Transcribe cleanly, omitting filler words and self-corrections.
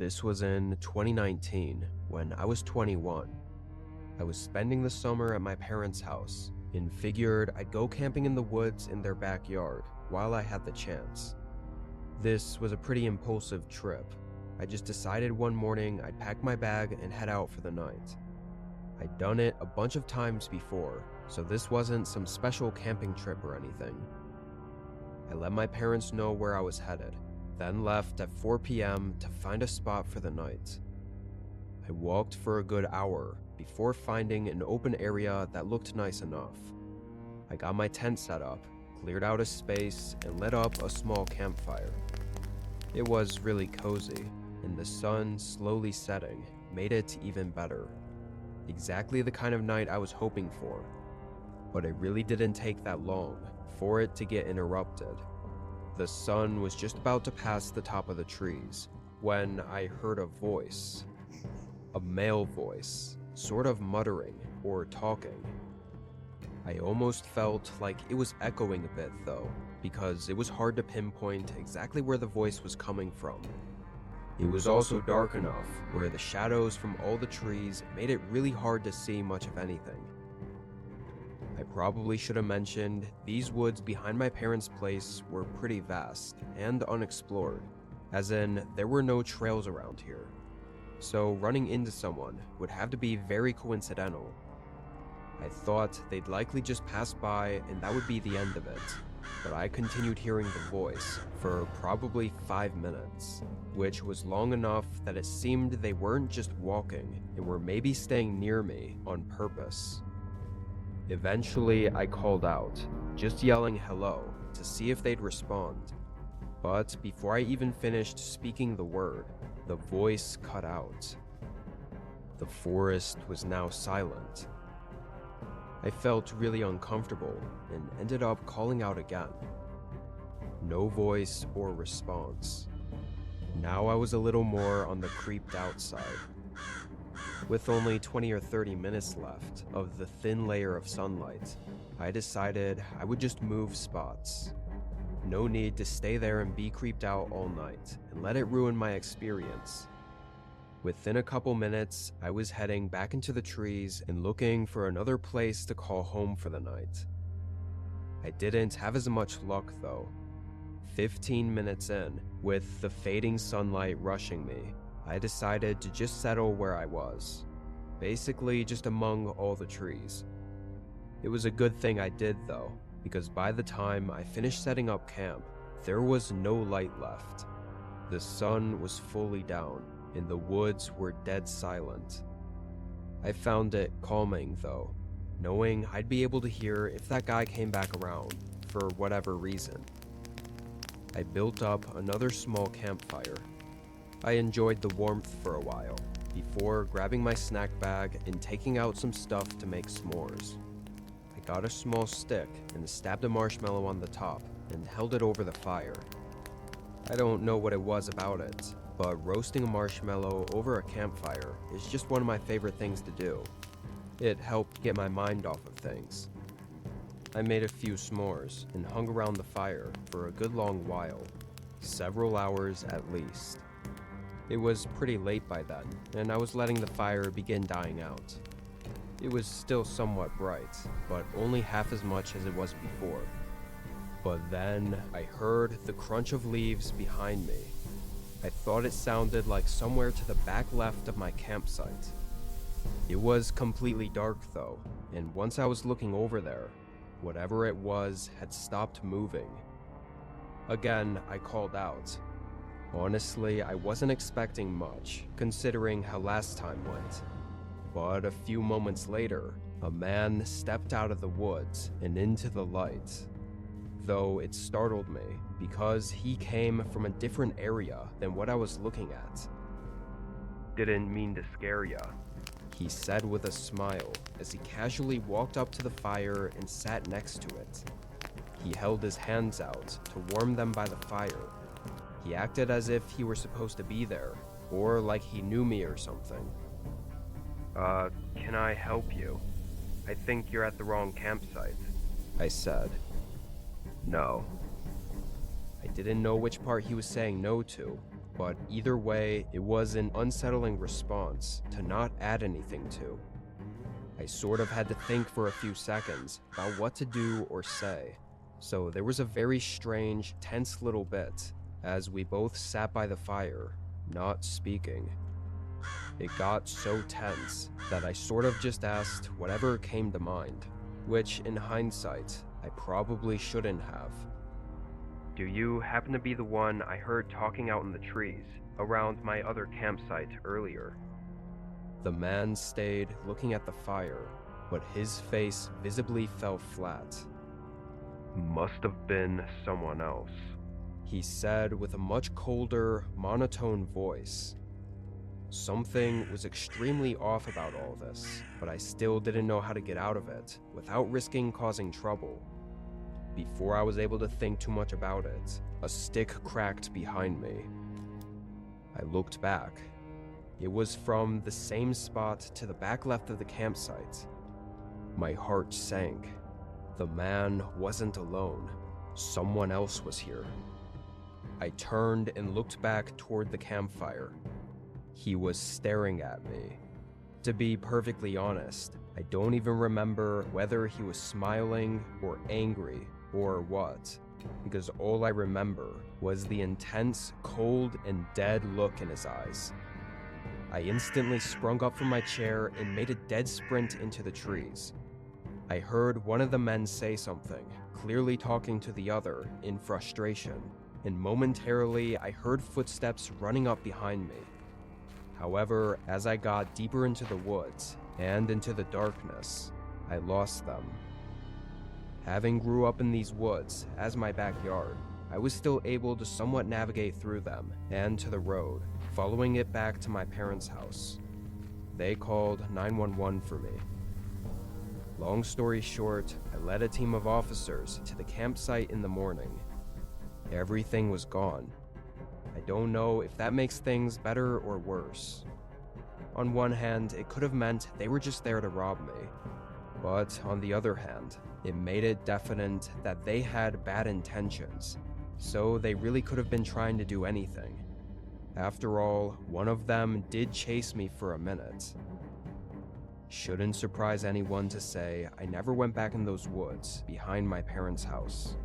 This was in 2019 when I was 21. I was spending the summer at my parents' house and figured I'd go camping in the woods in their backyard while I had the chance. This was a pretty impulsive trip. I just decided one morning I'd pack my bag and head out for the night. I'd done it a bunch of times before, so this wasn't some special camping trip or anything. I let my parents know where I was headed, then left at 4 p.m. to find a spot for the night. I walked for a good hour before finding an open area that looked nice enough. I got my tent set up, cleared out a space, and lit up a small campfire. It was really cozy, and the sun slowly setting made it even better. Exactly the kind of night I was hoping for. But it really didn't take that long for it to get interrupted. The sun was just about to pass the top of the trees when I heard a voice. A male voice, sort of muttering or talking. I almost felt like it was echoing a bit though, because it was hard to pinpoint exactly where the voice was coming from. It was also dark enough where the shadows from all the trees made it really hard to see much of anything. I probably should have mentioned these woods behind my parents' place were pretty vast and unexplored, as in there were no trails around here. So running into someone would have to be very coincidental. I thought they'd likely just pass by and that would be the end of it, but I continued hearing the voice for probably 5 minutes, which was long enough that it seemed they weren't just walking and were maybe staying near me on purpose. Eventually, I called out, just yelling hello to see if they'd respond. But before I even finished speaking the word, the voice cut out. The forest was now silent. I felt really uncomfortable and ended up calling out again. No voice or response. Now I was a little more on the creeped out side. With only 20 or 30 minutes left of the thin layer of sunlight, I decided I would just move spots. No need to stay there and be creeped out all night and let it ruin my experience. Within a couple minutes, I was heading back into the trees and looking for another place to call home for the night. I didn't have as much luck though. 15 minutes in, with the fading sunlight rushing me, I decided to just settle where I was, basically just among all the trees. It was a good thing I did though, because by the time I finished setting up camp, there was no light left. The sun was fully down, and the woods were dead silent. I found it calming though, knowing I'd be able to hear if that guy came back around, for whatever reason. I built up another small campfire. I enjoyed the warmth for a while, before grabbing my snack bag and taking out some stuff to make s'mores. I got a small stick and stabbed a marshmallow on the top and held it over the fire. I don't know what it was about it, but roasting a marshmallow over a campfire is just one of my favorite things to do. It helped get my mind off of things. I made a few s'mores and hung around the fire for a good long while, several hours at least. It was pretty late by then, and I was letting the fire begin dying out. It was still somewhat bright, but only half as much as it was before. But then I heard the crunch of leaves behind me. I thought it sounded like somewhere to the back left of my campsite. It was completely dark though, and once I was looking over there, whatever it was had stopped moving. Again, I called out. Honestly, I wasn't expecting much, considering how last time went. But a few moments later, a man stepped out of the woods and into the light. Though it startled me, because he came from a different area than what I was looking at. "Didn't mean to scare ya," he said with a smile as he casually walked up to the fire and sat next to it. He held his hands out to warm them by the fire. He acted as if he were supposed to be there, or like he knew me or something. Can I help you? I think you're at the wrong campsite," I said. "No." I didn't know which part he was saying no to, But either way, it was an unsettling response to not add anything to. I sort of had to think for a few seconds about what to do or say, so there was a very strange, tense little bit as we both sat by the fire, not speaking. It got so tense that I sort of just asked whatever came to mind, which in hindsight, I probably shouldn't have. "Do you happen to be the one I heard talking out in the trees around my other campsite earlier?" The man stayed looking at the fire, but his face visibly fell flat. "Must have been someone else," he said with a much colder, monotone voice. Something was extremely off about all this, but I still didn't know how to get out of it without risking causing trouble. Before I was able to think too much about it, a stick cracked behind me. I looked back. It was from the same spot to the back left of the campsite. My heart sank. The man wasn't alone. Someone else was here. I turned and looked back toward the campfire. He was staring at me. To be perfectly honest, I don't even remember whether he was smiling or angry or what, because all I remember was the intense, cold, and dead look in his eyes. I instantly sprung up from my chair and made a dead sprint into the trees. I heard one of the men say something, clearly talking to the other in frustration, and momentarily I heard footsteps running up behind me. However, as I got deeper into the woods and into the darkness, I lost them. Having grew up in these woods as my backyard, I was still able to somewhat navigate through them and to the road, following it back to my parents' house. They called 911 for me. Long story short, I led a team of officers to the campsite in the morning. Everything was gone. I don't know if that makes things better or worse. On one hand, it could have meant they were just there to rob me. But on the other hand, it made it definite that they had bad intentions, so they really could have been trying to do anything. After all, one of them did chase me for a minute. Shouldn't surprise anyone to say I never went back in those woods behind my parents' house.